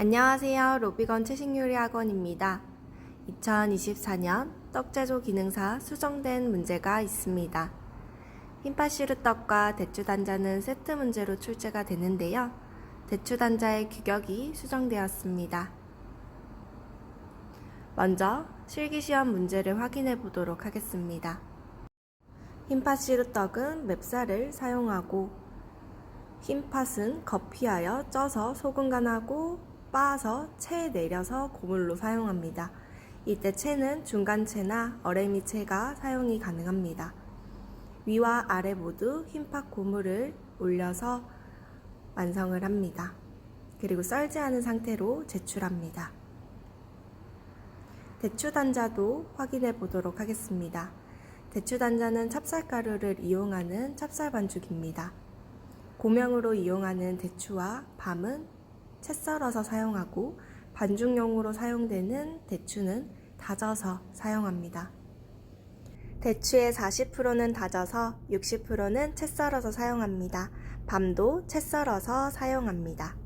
안녕하세요. 로비건 채식요리학원입니다. 2024년 떡제조 기능사 수정된 문제가 있습니다. 흰팥시루떡과 대추단자는 세트 문제로 출제가 되는데요. 대추단자의 규격이 수정되었습니다. 먼저 실기시험 문제를 확인해 보도록 하겠습니다. 흰팥시루떡은 맵쌀을 사용하고 흰팥은 거피하여 쪄서 소금간하고 빻아서 체에 내려서 고물로 사용합니다. 이때 체는 중간체나 어레미체가 사용이 가능합니다. 위와 아래 모두 흰팥 고물을 올려서 완성을 합니다. 그리고 썰지 않은 상태로 제출합니다. 대추단자도 확인해 보도록 하겠습니다. 대추단자는 찹쌀가루를 이용하는 찹쌀반죽입니다. 고명으로 이용하는 대추와 밤은 채 썰어서 사용하고 반죽용으로 사용되는 대추는 다져서 사용합니다. 대추의 40%는 다져서 60%는 채 썰어서 사용합니다. 밤도 채 썰어서 사용합니다.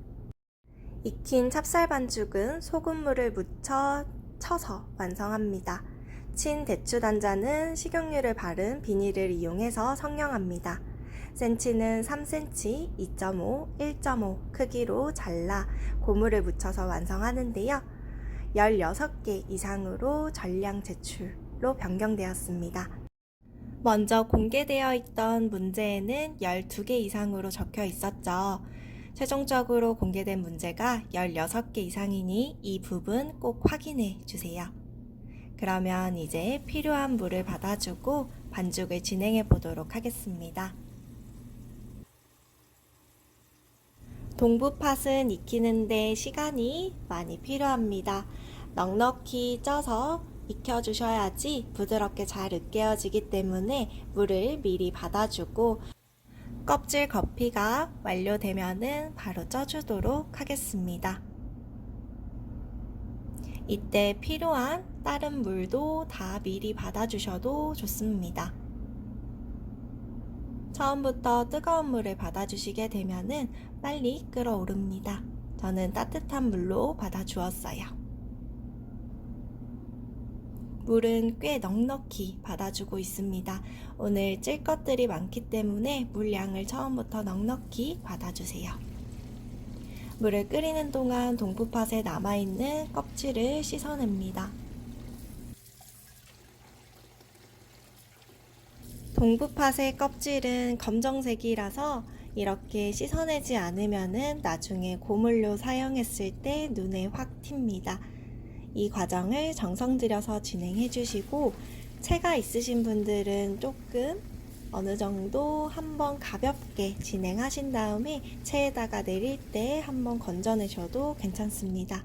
익힌 찹쌀반죽은 소금물을 묻혀 쳐서 완성합니다. 친 대추단자는 식용유를 바른 비닐을 이용해서 성형합니다. 센치는 3cm, 2.5, 1.5 크기로 잘라 고무를 묻혀서 완성하는데요. 16개 이상으로 전량 제출로 변경되었습니다. 먼저 공개되어 있던 문제에는 12개 이상으로 적혀 있었죠. 최종적으로 공개된 문제가 16개 이상이니 이 부분 꼭 확인해 주세요. 그러면 이제 필요한 물을 받아주고 반죽을 진행해 보도록 하겠습니다. 동부팥은 익히는데 시간이 많이 필요합니다. 넉넉히 쪄서 익혀주셔야지 부드럽게 잘 으깨어지기 때문에 물을 미리 받아주고 껍질 거피가 완료되면은 바로 쪄주도록 하겠습니다. 이때 필요한 다른 물도 다 미리 받아주셔도 좋습니다. 처음부터 뜨거운 물을 받아주시게 되면은 빨리 끓어오릅니다. 저는 따뜻한 물로 받아주었어요. 물은 꽤 넉넉히 받아주고 있습니다. 오늘 찔 것들이 많기 때문에 물량을 처음부터 넉넉히 받아주세요. 물을 끓이는 동안 동부팥에 남아있는 껍질을 씻어냅니다. 동부팥의 껍질은 검정색이라서 이렇게 씻어내지 않으면 나중에 고물로 사용했을 때 눈에 확 튑니다. 이 과정을 정성 들여서 진행해 주시고 체가 있으신 분들은 조금 어느 정도 한번 가볍게 진행하신 다음에 체에다가 내릴 때 한번 건져내셔도 괜찮습니다.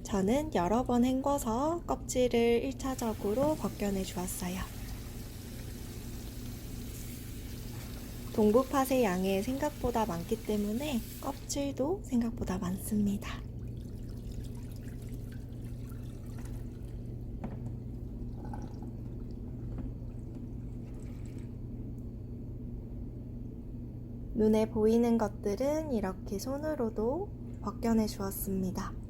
저는 여러 번 헹궈서 껍질을 1차적으로 벗겨내 주었어요. 동부팥의 양이 생각보다 많기 때문에 껍질도 생각보다 많습니다. 눈에 보이는 것들은 이렇게 손으로도 벗겨내 주었습니다.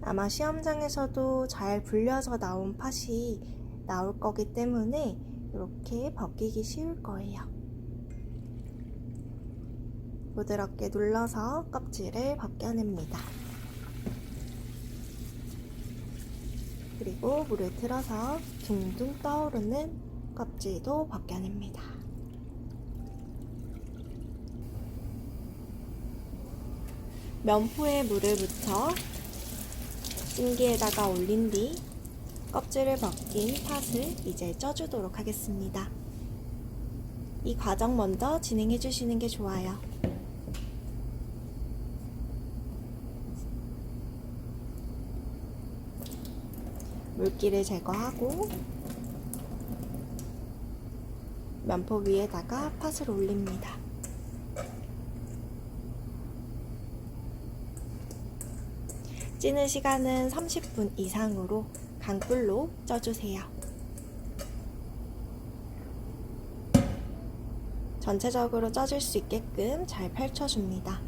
아마 시험장에서도 잘 불려서 나온 팥이 나올 거기 때문에 이렇게 벗기기 쉬울 거예요. 부드럽게 눌러서 껍질을 벗겨냅니다. 그리고 물을 틀어서 둥둥 떠오르는 껍질도 벗겨냅니다. 면포에 물을 묻혀 찜기에다가 올린 뒤 껍질을 벗긴 팥을 이제 쪄주도록 하겠습니다. 이 과정 먼저 진행해 주시는 게 좋아요. 물기를 제거하고 면포 위에다가 팥을 올립니다. 찌는 시간은 30분 이상으로 강불로 쪄주세요. 전체적으로 쪄질 수 있게끔 잘 펼쳐줍니다.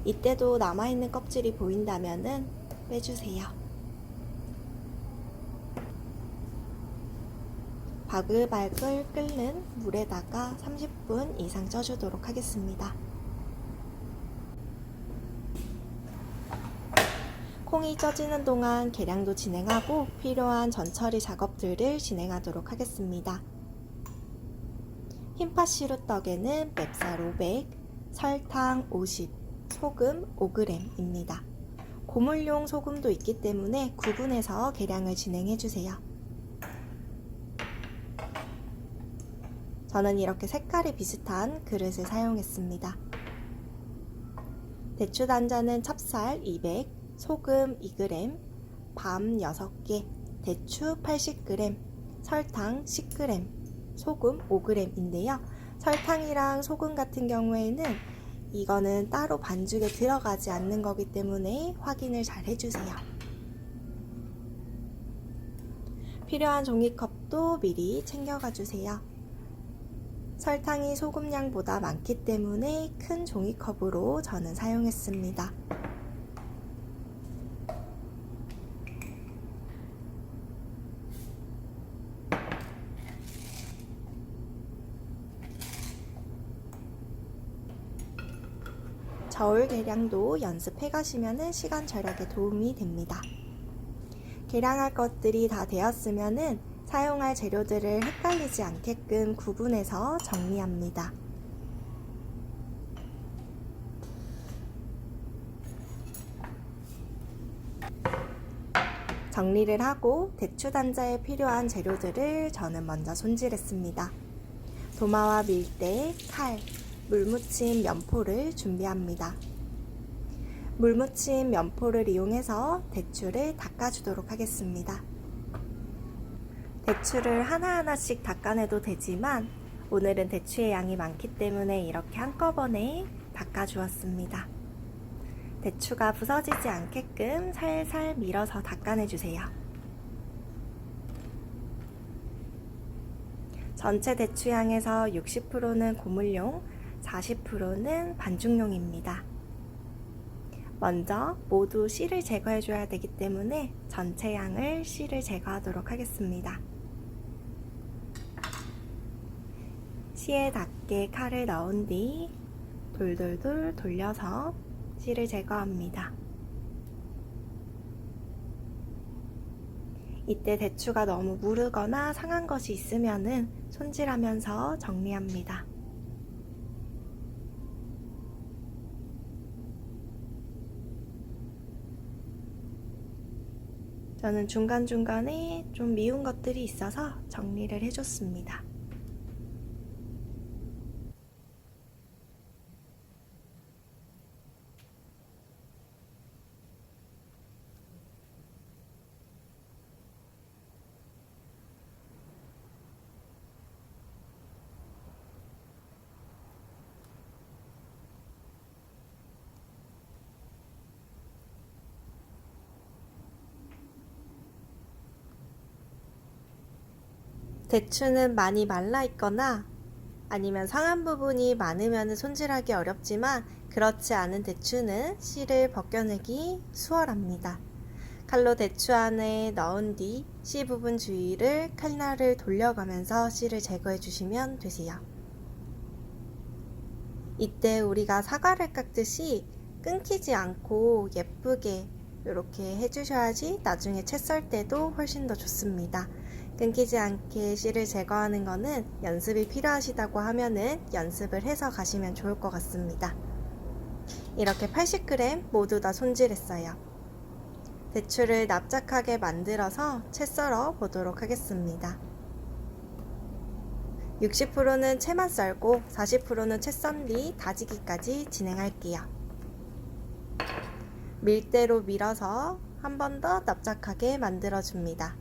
이때도 남아있는 껍질이 보인다면 빼주세요. 바글바글 끓는 물에다가 30분 이상 쪄주도록 하겠습니다. 콩이 쪄지는 동안 계량도 진행하고 필요한 전처리 작업들을 진행하도록 하겠습니다. 흰팥 시루떡에는 맵쌀 500, 설탕 50, 소금 5g입니다. 고물용 소금도 있기 때문에 구분해서 계량을 진행해주세요. 저는 이렇게 색깔이 비슷한 그릇을 사용했습니다. 대추 단자는 찹쌀 200, 소금 2g, 밤 6개, 대추 80g, 설탕 10g, 소금 5g인데요. 설탕이랑 소금 같은 경우에는 이거는 따로 반죽에 들어가지 않는 거기 때문에 확인을 잘 해주세요. 필요한 종이컵도 미리 챙겨가 주세요. 설탕이 소금량보다 많기 때문에 큰 종이컵으로 저는 사용했습니다. 저울 계량도 연습해 가시면 시간 절약에 도움이 됩니다. 계량할 것들이 다 되었으면 사용할 재료들을 헷갈리지 않게끔 구분해서 정리합니다. 정리를 하고 대추 단자에 필요한 재료들을 저는 먼저 손질했습니다. 도마와 밀대, 칼, 물 묻힌 면포를 준비합니다. 물 묻힌 면포를 이용해서 대추를 닦아주도록 하겠습니다. 대추를 하나하나씩 닦아내도 되지만 오늘은 대추의 양이 많기 때문에 이렇게 한꺼번에 닦아주었습니다. 대추가 부서지지 않게끔 살살 밀어서 닦아내주세요. 전체 대추양에서 60%는 고물용, 40%는 반죽용입니다. 먼저 모두 씨를 제거해줘야 되기 때문에 전체 양을 씨를 제거하도록 하겠습니다. 씨에 닿게 칼을 넣은 뒤 돌돌돌 돌려서 씨를 제거합니다. 이때 대추가 너무 무르거나 상한 것이 있으면 손질하면서 정리합니다. 저는 중간중간에 좀 미운 것들이 있어서 정리를 해줬습니다. 대추는 많이 말라 있거나 아니면 상한 부분이 많으면 손질하기 어렵지만 그렇지 않은 대추는 씨를 벗겨내기 수월합니다. 칼로 대추 안에 넣은 뒤 씨 부분 주위를 칼날을 돌려가면서 씨를 제거해 주시면 되세요. 이때 우리가 사과를 깎듯이 끊기지 않고 예쁘게 이렇게 해주셔야지 나중에 채 썰 때도 훨씬 더 좋습니다. 끊기지 않게 씨를 제거하는 거는 연습이 필요하시다고 하면은 연습을 해서 가시면 좋을 것 같습니다. 이렇게 80g 모두 다 손질했어요. 대추를 납작하게 만들어서 채 썰어 보도록 하겠습니다. 60%는 채만 썰고 40%는 채 썬 뒤 다지기까지 진행할게요. 밀대로 밀어서 한 번 더 납작하게 만들어줍니다.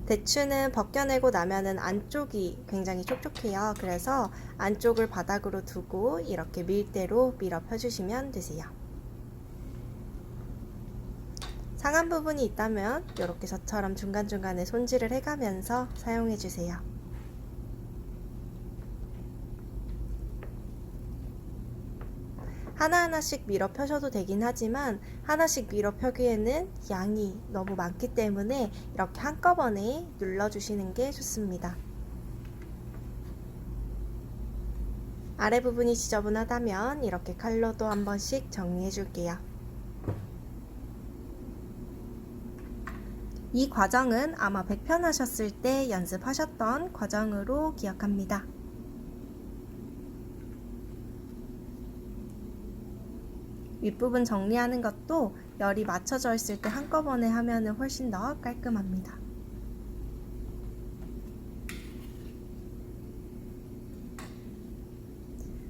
대추는 벗겨내고 나면은 안쪽이 굉장히 촉촉해요. 그래서 안쪽을 바닥으로 두고 이렇게 밀대로 밀어 펴주시면 되세요. 상한 부분이 있다면 이렇게 저처럼 중간중간에 손질을 해가면서 사용해주세요. 하나하나씩 밀어 펴셔도 되긴 하지만 하나씩 밀어 펴기에는 양이 너무 많기 때문에 이렇게 한꺼번에 눌러주시는 게 좋습니다. 아래 부분이 지저분하다면 이렇게 칼로도 한 번씩 정리해 줄게요. 이 과정은 아마 100편 하셨을 때 연습하셨던 과정으로 기억합니다. 윗부분 정리하는 것도 열이 맞춰져 있을 때 한꺼번에 하면 훨씬 더 깔끔합니다.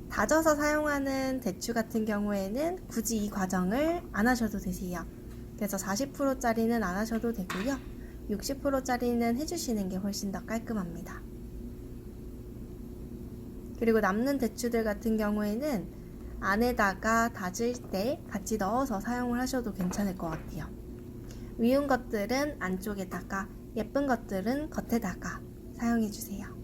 다져서 사용하는 대추 같은 경우에는 굳이 이 과정을 안 하셔도 되세요. 그래서 40%짜리는 안 하셔도 되고요. 60%짜리는 해주시는 게 훨씬 더 깔끔합니다. 그리고 남는 대추들 같은 경우에는 안에다가 다질 때 같이 넣어서 사용을 하셔도 괜찮을 것 같아요. 위운 것들은 안쪽에다가, 예쁜 것들은 겉에다가 사용해 주세요.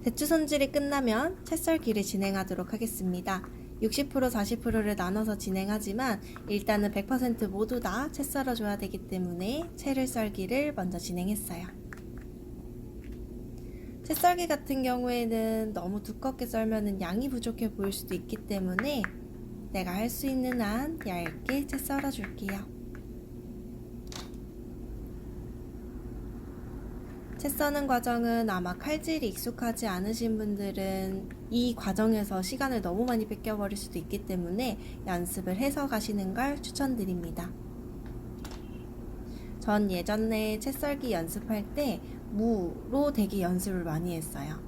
대추 손질이 끝나면 채 썰기를 진행하도록 하겠습니다. 60% 40%를 나눠서 진행하지만 일단은 100% 모두 다 채 썰어줘야 되기 때문에 채를 썰기를 먼저 진행했어요. 채 썰기 같은 경우에는 너무 두껍게 썰면 양이 부족해 보일 수도 있기 때문에 내가 할 수 있는 한 얇게 채 썰어 줄게요. 채 써는 과정은 아마 칼질이 익숙하지 않으신 분들은 이 과정에서 시간을 너무 많이 뺏겨버릴 수도 있기 때문에 연습을 해서 가시는 걸 추천드립니다. 전 예전에 채 썰기 연습할 때 무로 되게 연습을 많이 했어요.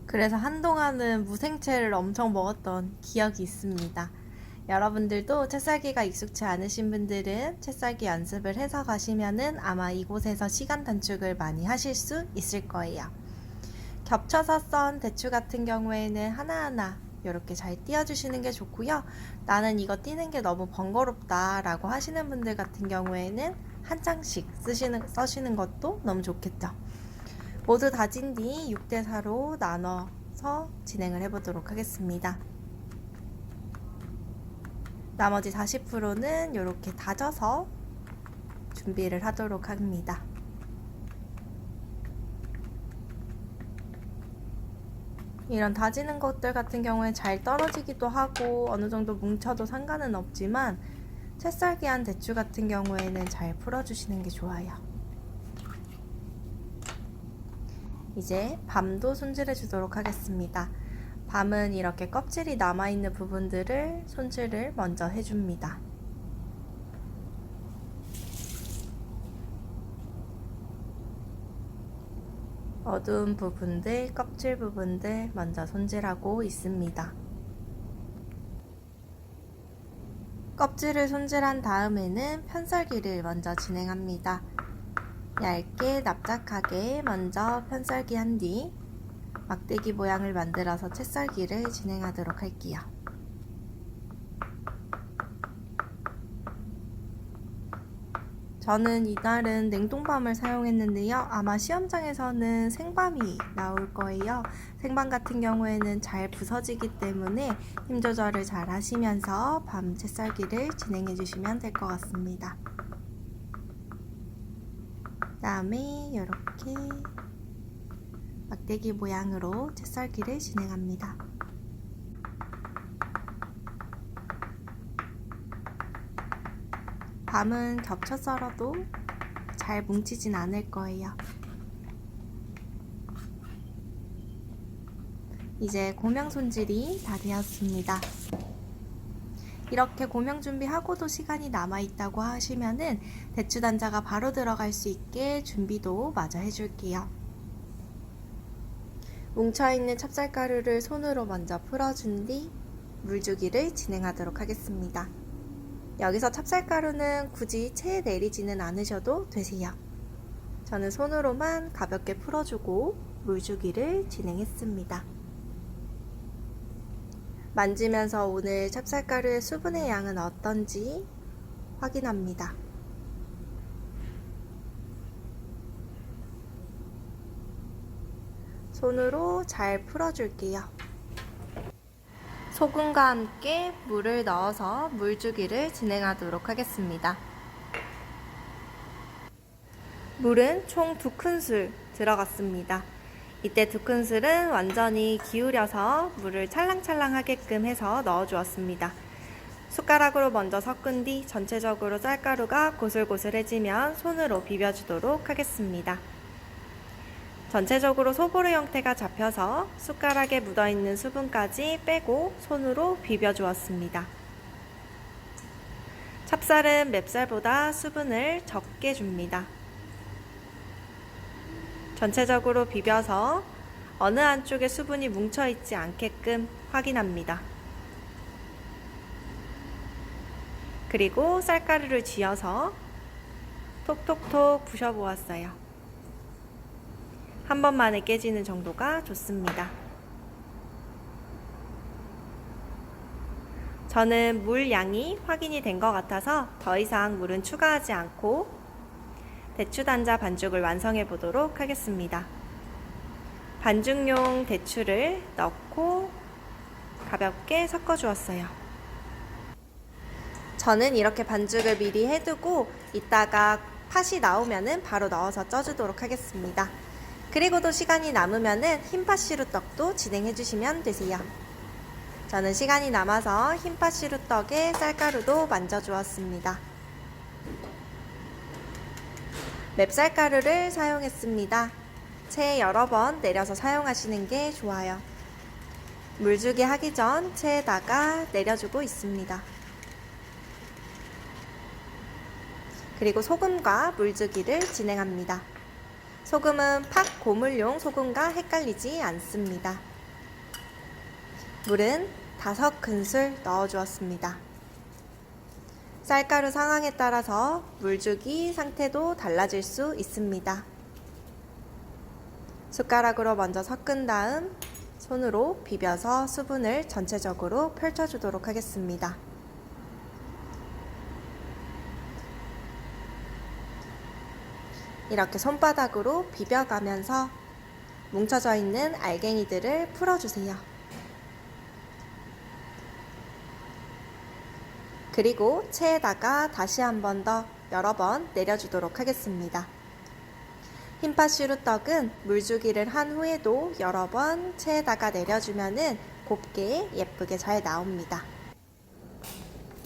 그래서 한동안은 무생채를 엄청 먹었던 기억이 있습니다. 여러분들도 채썰기가 익숙치 않으신 분들은 채썰기 연습을 해서 가시면은 아마 이곳에서 시간 단축을 많이 하실 수 있을 거예요. 겹쳐서 썬 대추 같은 경우에는 하나하나 이렇게 잘 띄워주시는 게 좋고요. 나는 이거 띄는 게 너무 번거롭다 라고 하시는 분들 같은 경우에는 한 장씩 써시는 것도 너무 좋겠죠. 모두 다진 뒤 6대4로 나눠서 진행을 해보도록 하겠습니다. 나머지 40%는 이렇게 다져서 준비를 하도록 합니다. 이런 다지는 것들 같은 경우에 잘 떨어지기도 하고 어느 정도 뭉쳐도 상관은 없지만 채 썰기한 대추 같은 경우에는 잘 풀어주시는 게 좋아요. 이제 밤도 손질해 주도록 하겠습니다. 밤은 이렇게 껍질이 남아있는 부분들을 손질을 먼저 해줍니다. 어두운 부분들, 껍질 부분들 먼저 손질하고 있습니다. 껍질을 손질한 다음에는 편썰기를 먼저 진행합니다. 얇게 납작하게 먼저 편썰기 한 뒤 막대기 모양을 만들어서 채 썰기를 진행하도록 할게요. 저는 이날은 냉동밤을 사용했는데요. 아마 시험장에서는 생밤이 나올 거예요. 생밤 같은 경우에는 잘 부서지기 때문에 힘 조절을 잘 하시면서 밤 채 썰기를 진행해 주시면 될 것 같습니다. 그 다음에 이렇게 막대기 모양으로 채 썰기를 진행합니다. 밤은 겹쳐 썰어도 잘 뭉치진 않을 거예요. 이제 고명 손질이 다 되었습니다. 이렇게 고명 준비하고도 시간이 남아있다고 하시면은 대추 단자가 바로 들어갈 수 있게 준비도 마저 해줄게요. 뭉쳐있는 찹쌀가루를 손으로 먼저 풀어준 뒤 물주기를 진행하도록 하겠습니다. 여기서 찹쌀가루는 굳이 체에 내리지는 않으셔도 되세요. 저는 손으로만 가볍게 풀어주고 물주기를 진행했습니다. 만지면서 오늘 찹쌀가루의 수분의 양은 어떤지 확인합니다. 손으로 잘 풀어줄게요. 소금과 함께 물을 넣어서 물주기를 진행하도록 하겠습니다. 물은 총 2큰술 들어갔습니다. 이때 2큰술은 완전히 기울여서 물을 찰랑찰랑 하게끔 해서 넣어 주었습니다. 숟가락으로 먼저 섞은 뒤 전체적으로 쌀가루가 고슬고슬해지면 손으로 비벼주도록 하겠습니다. 전체적으로 소보루 형태가 잡혀서 숟가락에 묻어있는 수분까지 빼고 손으로 비벼주었습니다. 찹쌀은 맵쌀보다 수분을 적게 줍니다. 전체적으로 비벼서 어느 한쪽에 수분이 뭉쳐있지 않게끔 확인합니다. 그리고 쌀가루를 쥐어서 톡톡톡 부셔보았어요. 한 번만에 깨지는 정도가 좋습니다. 저는 물 양이 확인이 된 것 같아서 더 이상 물은 추가하지 않고 대추단자 반죽을 완성해 보도록 하겠습니다. 반죽용 대추를 넣고 가볍게 섞어 주었어요. 저는 이렇게 반죽을 미리 해두고 이따가 팥이 나오면은 바로 넣어서 쪄주도록 하겠습니다. 그리고도 시간이 남으면은 흰팥 시루떡도 진행해 주시면 되세요. 저는 시간이 남아서 흰팥 시루떡에 쌀가루도 만져 주었습니다. 맵쌀가루를 사용했습니다. 체에 여러 번 내려서 사용하시는 게 좋아요. 물주기 하기 전 체에다가 내려주고 있습니다. 그리고 소금과 물주기를 진행합니다. 소금은 팥 고물용 소금과 헷갈리지 않습니다. 물은 5큰술 넣어주었습니다. 쌀가루 상황에 따라서 물주기 상태도 달라질 수 있습니다. 숟가락으로 먼저 섞은 다음 손으로 비벼서 수분을 전체적으로 펼쳐주도록 하겠습니다. 이렇게 손바닥으로 비벼가면서 뭉쳐져 있는 알갱이들을 풀어주세요. 그리고 체에다가 다시 한 번 더 여러 번 내려주도록 하겠습니다. 흰팥 시루떡은 물주기를 한 후에도 여러 번 체에다가 내려주면은 곱게 예쁘게 잘 나옵니다.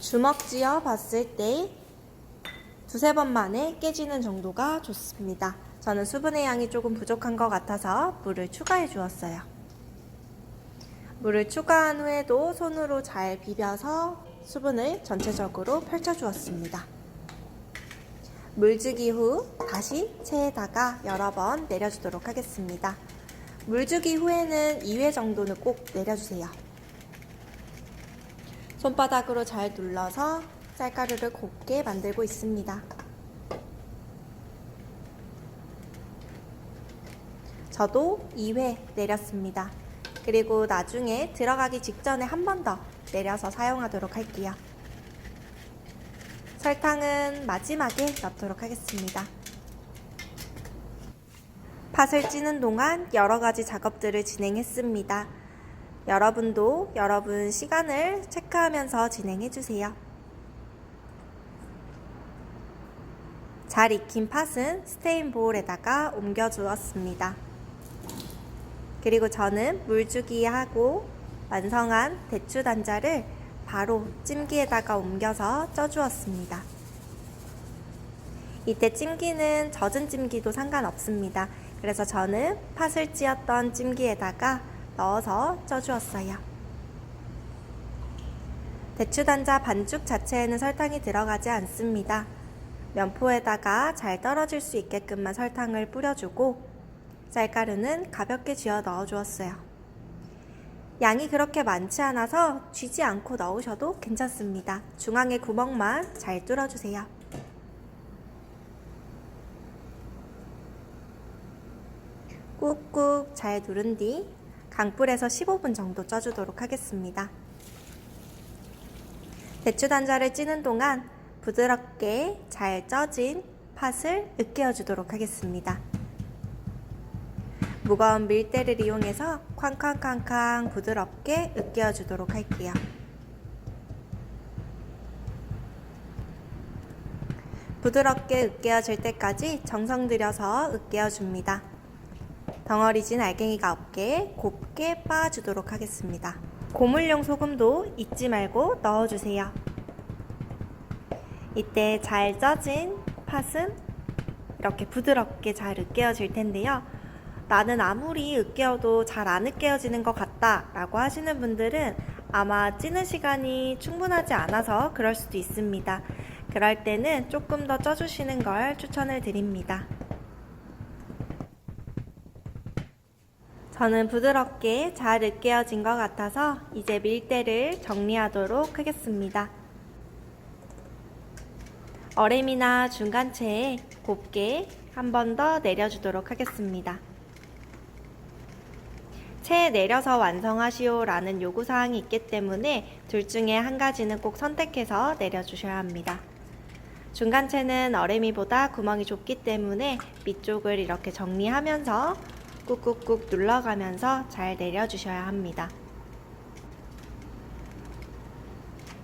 주먹쥐어 봤을 때 2-3번 만에 깨지는 정도가 좋습니다. 저는 수분의 양이 조금 부족한 것 같아서 물을 추가해 주었어요. 물을 추가한 후에도 손으로 잘 비벼서 수분을 전체적으로 펼쳐 주었습니다. 물주기 후 다시 체에다가 여러 번 내려주도록 하겠습니다. 물주기 후에는 2회 정도는 꼭 내려주세요. 손바닥으로 잘 눌러서 쌀가루를 곱게 만들고 있습니다. 저도 2회 내렸습니다. 그리고 나중에 들어가기 직전에 한 번 더 내려서 사용하도록 할게요. 설탕은 마지막에 넣도록 하겠습니다. 팥을 찌는 동안 여러 가지 작업들을 진행했습니다. 여러분도 여러분 시간을 체크하면서 진행해 주세요. 잘 익힌 팥은 스테인 보울에다가 옮겨 주었습니다. 그리고 저는 물주기하고 완성한 대추 단자를 바로 찜기에다가 옮겨서 쪄주었습니다. 이때 찜기는 젖은 찜기도 상관없습니다. 그래서 저는 팥을 찧었던 찜기에다가 넣어서 쪄주었어요. 대추 단자 반죽 자체에는 설탕이 들어가지 않습니다. 면포에다가 잘 떨어질 수 있게끔만 설탕을 뿌려주고 쌀가루는 가볍게 쥐어 넣어주었어요. 양이 그렇게 많지 않아서 쥐지 않고 넣으셔도 괜찮습니다. 중앙에 구멍만 잘 뚫어주세요. 꾹꾹 잘 누른 뒤 강불에서 15분 정도 쪄주도록 하겠습니다. 대추 단자를 찌는 동안 부드럽게 잘 쪄진 팥을 으깨어 주도록 하겠습니다. 무거운 밀대를 이용해서 쾅쾅쾅쾅 부드럽게 으깨어 주도록 할게요. 부드럽게 으깨어질 때까지 정성 들여서 으깨어 줍니다. 덩어리진 알갱이가 없게 곱게 빻아주도록 하겠습니다. 고물용 소금도 잊지 말고 넣어주세요. 이때 잘 쪄진 팥은 이렇게 부드럽게 잘 으깨어질 텐데요. 나는 아무리 으깨어도 잘 안 으깨어지는 것 같다 라고 하시는 분들은 아마 찌는 시간이 충분하지 않아서 그럴 수도 있습니다. 그럴 때는 조금 더 쪄주시는 걸 추천을 드립니다. 저는 부드럽게 잘 으깨어진 것 같아서 이제 밀대를 정리하도록 하겠습니다. 어렘이나 중간체에 곱게 한 번 더 내려주도록 하겠습니다. 체에 내려서 완성하시오 라는 요구사항이 있기 때문에 둘 중에 한 가지는 꼭 선택해서 내려주셔야 합니다. 중간체는 어레미보다 구멍이 좁기 때문에 밑쪽을 이렇게 정리하면서 꾹꾹꾹 눌러가면서 잘 내려주셔야 합니다.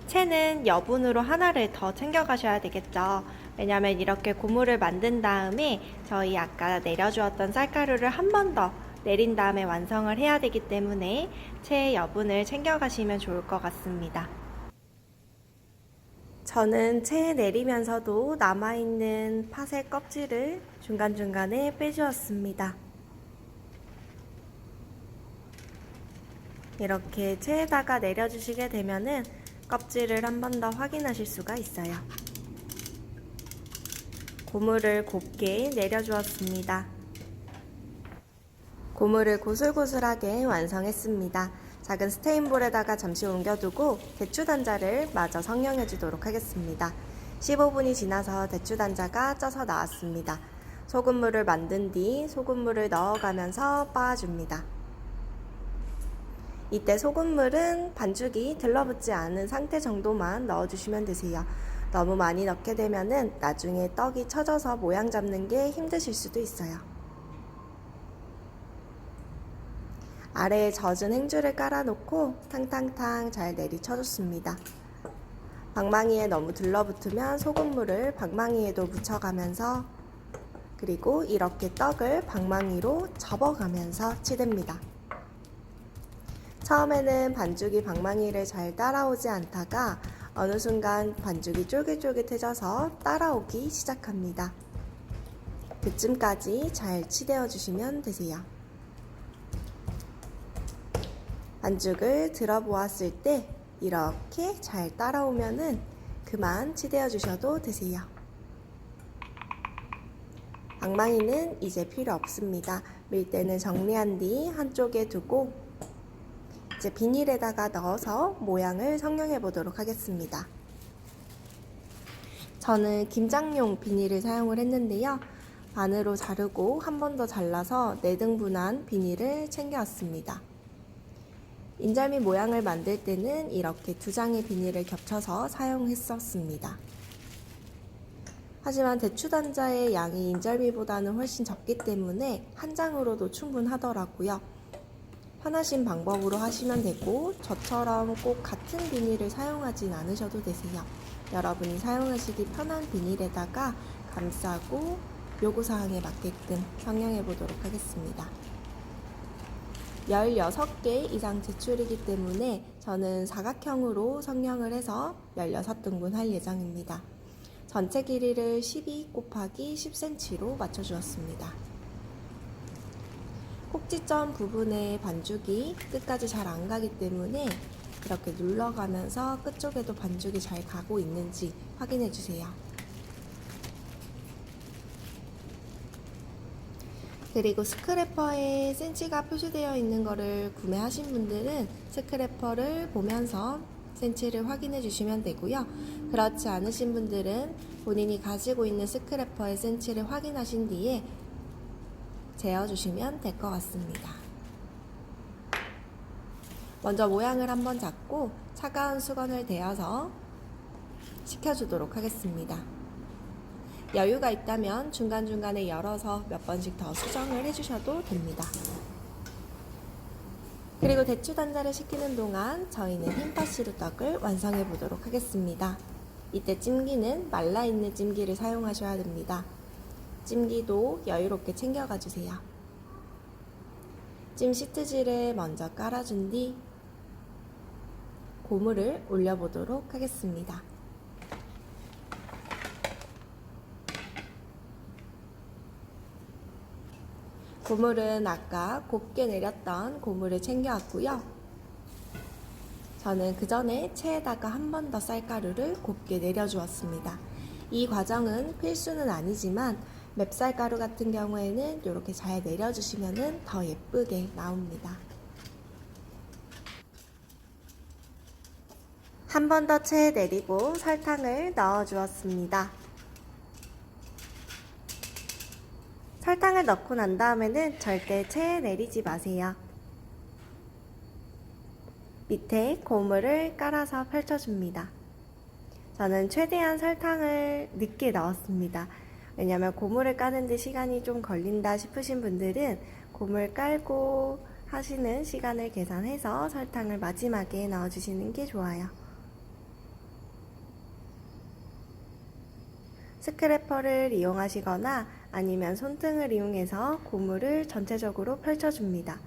채는 여분으로 하나를 더 챙겨가셔야 되겠죠. 왜냐하면 이렇게 고무를 만든 다음에 저희 아까 내려주었던 쌀가루를 한 번 더 내린 다음에 완성을 해야 되기 때문에 채의 여분을 챙겨가시면 좋을 것 같습니다. 저는 채에 내리면서도 남아있는 팥의 껍질을 중간중간에 빼주었습니다. 이렇게 채에다가 내려주시게 되면은 껍질을 한 번 더 확인하실 수가 있어요. 고무를 곱게 내려주었습니다. 고무를 고슬고슬하게 완성했습니다. 작은 스테인볼에다가 잠시 옮겨두고 대추단자를 마저 성형해 주도록 하겠습니다. 15분이 지나서 대추단자가 쪄서 나왔습니다. 소금물을 만든 뒤 소금물을 넣어가면서 빻아줍니다. 이때 소금물은 반죽이 들러붙지 않은 상태 정도만 넣어주시면 되세요. 너무 많이 넣게 되면은 나중에 떡이 쳐져서 모양 잡는 게 힘드실 수도 있어요. 아래에 젖은 행주를 깔아놓고 탕탕탕 잘 내리쳐줬습니다. 방망이에 너무 들러붙으면 소금물을 방망이에도 묻혀가면서 그리고 이렇게 떡을 방망이로 접어가면서 치댑니다. 처음에는 반죽이 방망이를 잘 따라오지 않다가 어느 순간 반죽이 쫄깃쫄깃해져서 따라오기 시작합니다. 그쯤까지 잘 치대어 주시면 되세요. 반죽을 들어보았을 때 이렇게 잘 따라오면은 그만 치대어 주셔도 되세요. 방망이는 이제 필요 없습니다. 밀대는 정리한 뒤 한쪽에 두고 이제 비닐에다가 넣어서 모양을 성형해 보도록 하겠습니다. 저는 김장용 비닐을 사용을 했는데요. 반으로 자르고 한 번 더 잘라서 4등분한 비닐을 챙겨왔습니다. 인절미 모양을 만들 때는 이렇게 2장의 비닐을 겹쳐서 사용했었습니다. 하지만 대추단자의 양이 인절미보다는 훨씬 적기 때문에 한 장으로도 충분하더라고요. 편하신 방법으로 하시면 되고 저처럼 꼭 같은 비닐을 사용하진 않으셔도 되세요. 여러분이 사용하시기 편한 비닐에다가 감싸고 요구사항에 맞게끔 성형해 보도록 하겠습니다. 16개 이상 제출이기 때문에 저는 사각형으로 성형을 해서 16등분 할 예정입니다. 전체 길이를 12 곱하기 10cm로 맞춰주었습니다. 꼭지점 부분에 반죽이 끝까지 잘 안 가기 때문에 이렇게 눌러가면서 끝쪽에도 반죽이 잘 가고 있는지 확인해 주세요. 그리고 스크래퍼에 센치가 표시되어 있는 거를 구매하신 분들은 스크래퍼를 보면서 센치를 확인해 주시면 되고요. 그렇지 않으신 분들은 본인이 가지고 있는 스크래퍼의 센치를 확인하신 뒤에 재어주시면 될 것 같습니다. 먼저 모양을 한번 잡고 차가운 수건을 대어서 식혀주도록 하겠습니다. 여유가 있다면 중간중간에 열어서 몇 번씩 더 수정을 해주셔도 됩니다. 그리고 대추 단자를 식히는 동안 저희는 흰파시루 떡을 완성해 보도록 하겠습니다. 이때 찜기는 말라있는 찜기를 사용하셔야 됩니다. 찜기도 여유롭게 챙겨가 주세요. 찜 시트지를 먼저 깔아준 뒤 고물을 올려보도록 하겠습니다. 고물은 아까 곱게 내렸던 고물을 챙겨왔고요. 저는 그 전에 체에다가 한 번 더 쌀가루를 곱게 내려주었습니다. 이 과정은 필수는 아니지만 맵쌀가루 같은 경우에는 이렇게 잘 내려주시면 더 예쁘게 나옵니다. 한 번 더 체에 내리고 설탕을 넣어주었습니다. 설탕을 넣고 난 다음에는 절대 체에 내리지 마세요. 밑에 고물을 깔아서 펼쳐줍니다. 저는 최대한 설탕을 늦게 넣었습니다. 왜냐면 고물을 까는데 시간이 좀 걸린다 싶으신 분들은 고물 깔고 하시는 시간을 계산해서 설탕을 마지막에 넣어주시는 게 좋아요. 스크래퍼를 이용하시거나 아니면 손등을 이용해서 고물을 전체적으로 펼쳐줍니다.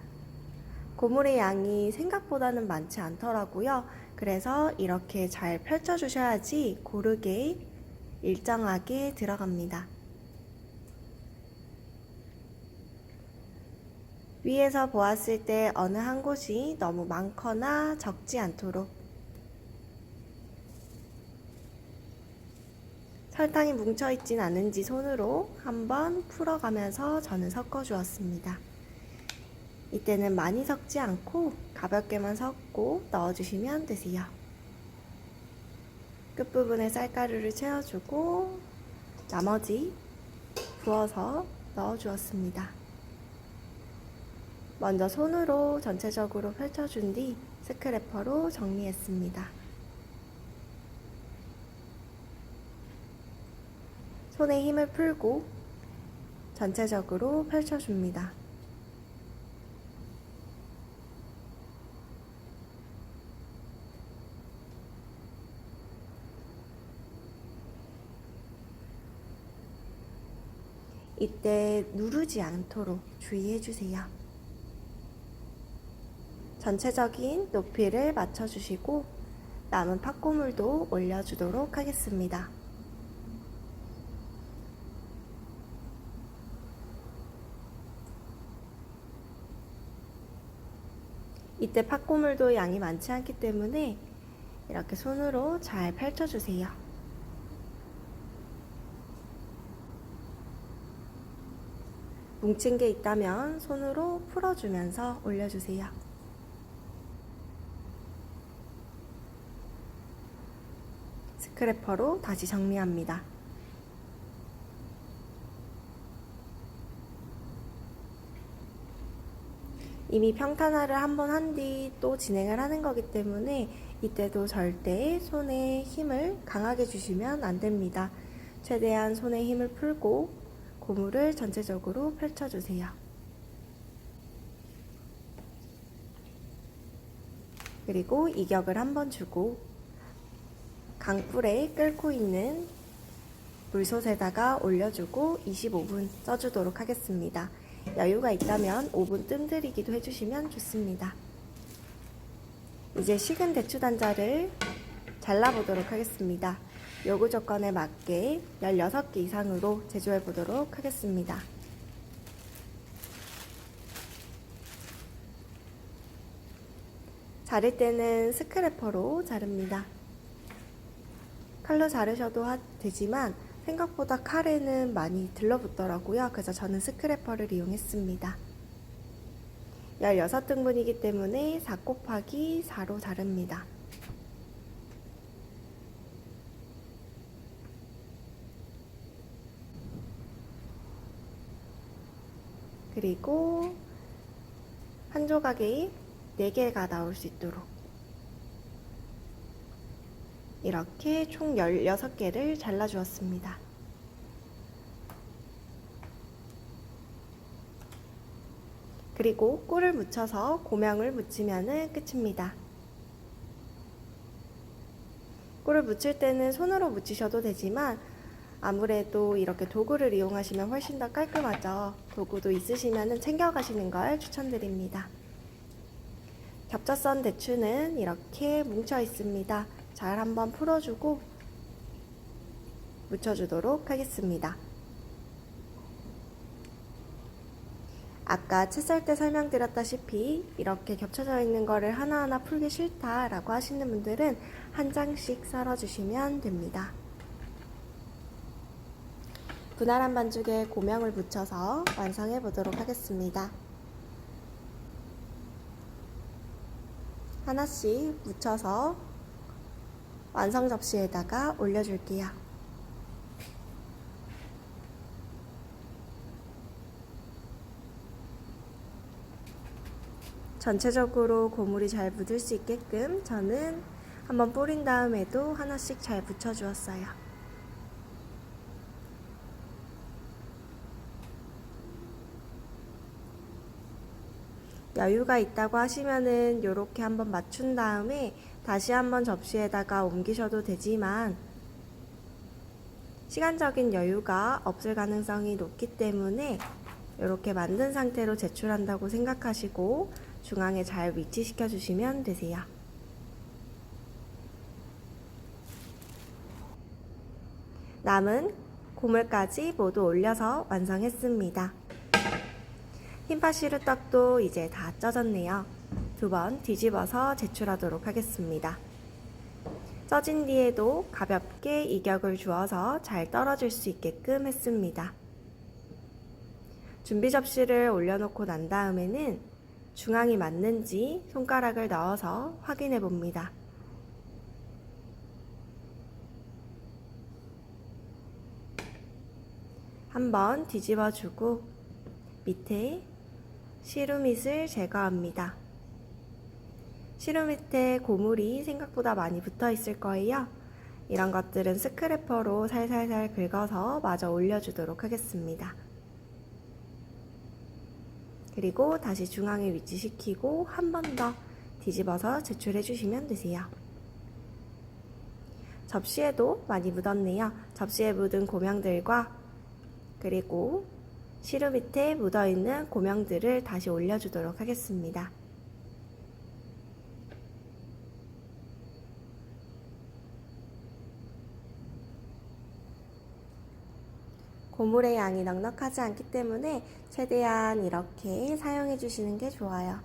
고물의 양이 생각보다는 많지 않더라고요. 그래서 이렇게 잘 펼쳐주셔야지 고르게 일정하게 들어갑니다. 위에서 보았을 때 어느 한 곳이 너무 많거나 적지 않도록 설탕이 뭉쳐있진 않은지 손으로 한번 풀어가면서 저는 섞어주었습니다. 이때는 많이 섞지 않고 가볍게만 섞고 넣어주시면 되세요. 끝부분에 쌀가루를 채워주고 나머지 부어서 넣어주었습니다. 먼저 손으로 전체적으로 펼쳐준 뒤 스크래퍼로 정리했습니다. 손에 힘을 풀고 전체적으로 펼쳐줍니다. 이때 누르지 않도록 주의해주세요. 전체적인 높이를 맞춰주시고 남은 팥고물도 올려주도록 하겠습니다. 이때 팥고물도 양이 많지 않기 때문에 이렇게 손으로 잘 펼쳐주세요. 뭉친 게 있다면 손으로 풀어주면서 올려주세요. 스크래퍼로 다시 정리합니다. 이미 평탄화를 한번 한 뒤 또 진행을 하는 거기 때문에 이때도 절대 손에 힘을 강하게 주시면 안 됩니다. 최대한 손에 힘을 풀고 고물을 전체적으로 펼쳐주세요. 그리고 이격을 한번 주고 강불에 끓고 있는 물솥에다가 올려주고 25분 쪄주도록 하겠습니다. 여유가 있다면 5분 뜸들이기도 해주시면 좋습니다. 이제 식은 대추 단자를 잘라보도록 하겠습니다. 요구 조건에 맞게 16개 이상으로 제조해 보도록 하겠습니다. 자를 때는 스크래퍼로 자릅니다. 칼로 자르셔도 되지만 생각보다 칼에는 많이 들러붙더라고요. 그래서 저는 스크래퍼를 이용했습니다. 16등분이기 때문에 4 곱하기 4로 자릅니다. 그리고 한 조각에 4개가 나올 수 있도록 이렇게 총 16개를 잘라주었습니다. 그리고 꿀을 묻혀서 고명을 묻히면 끝입니다. 꿀을 묻힐 때는 손으로 묻히셔도 되지만 아무래도 이렇게 도구를 이용하시면 훨씬 더 깔끔하죠. 도구도 있으시면 챙겨가시는 걸 추천드립니다. 겹쳐선 대추는 이렇게 뭉쳐 있습니다. 잘 한번 풀어주고 묻혀주도록 하겠습니다. 아까 채 썰 때 설명드렸다시피 이렇게 겹쳐져 있는 거를 하나하나 풀기 싫다라고 하시는 분들은 한 장씩 썰어주시면 됩니다. 분할한 반죽에 고명을 묻혀서 완성해 보도록 하겠습니다. 하나씩 묻혀서 완성 접시에다가 올려줄게요. 전체적으로 고물이 잘 묻을 수 있게끔 저는 한번 뿌린 다음에도 하나씩 잘 붙여주었어요. 여유가 있다고 하시면은 이렇게 한번 맞춘 다음에 다시 한번 접시에다가 옮기셔도 되지만 시간적인 여유가 없을 가능성이 높기 때문에 이렇게 만든 상태로 제출한다고 생각하시고 중앙에 잘 위치시켜 주시면 되세요. 남은 고물까지 모두 올려서 완성했습니다. 흰파시루떡도 이제 다 쪄졌네요. 2번 뒤집어서 제출하도록 하겠습니다. 쪄진 뒤에도 가볍게 이격을 주어서 잘 떨어질 수 있게끔 했습니다. 준비 접시를 올려놓고 난 다음에는 중앙이 맞는지 손가락을 넣어서 확인해 봅니다. 한번 뒤집어 주고 밑에 시루밑을 제거합니다. 시루 밑에 고물이 생각보다 많이 붙어 있을 거예요. 이런 것들은 스크래퍼로 살살살 긁어서 마저 올려주도록 하겠습니다. 그리고 다시 중앙에 위치시키고 한 번 더 뒤집어서 제출해 주시면 되세요. 접시에도 많이 묻었네요. 접시에 묻은 고명들과 그리고 시루 밑에 묻어있는 고명들을 다시 올려주도록 하겠습니다. 고물의 양이 넉넉하지 않기 때문에 최대한 이렇게 사용해 주시는 게 좋아요.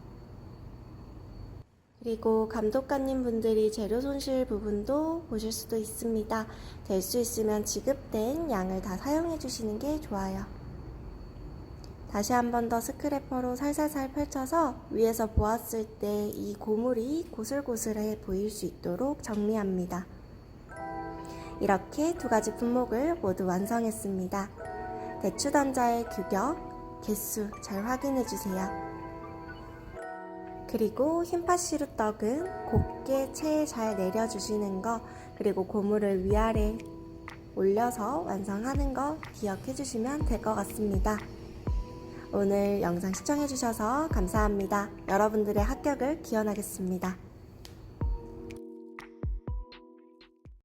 그리고 감독관님 분들이 재료 손실 부분도 보실 수도 있습니다. 될 수 있으면 지급된 양을 다 사용해 주시는 게 좋아요. 다시 한 번 더 스크래퍼로 살살살 펼쳐서 위에서 보았을 때 이 고물이 고슬고슬해 보일 수 있도록 정리합니다. 이렇게 2가지 품목을 모두 완성했습니다. 대추 단자의 규격, 개수 잘 확인해 주세요. 그리고 흰파시루떡은 곱게 체에 잘 내려주시는 거, 그리고 고물을 위아래 올려서 완성하는 거 기억해 주시면 될 것 같습니다. 오늘 영상 시청해 주셔서 감사합니다. 여러분들의 합격을 기원하겠습니다.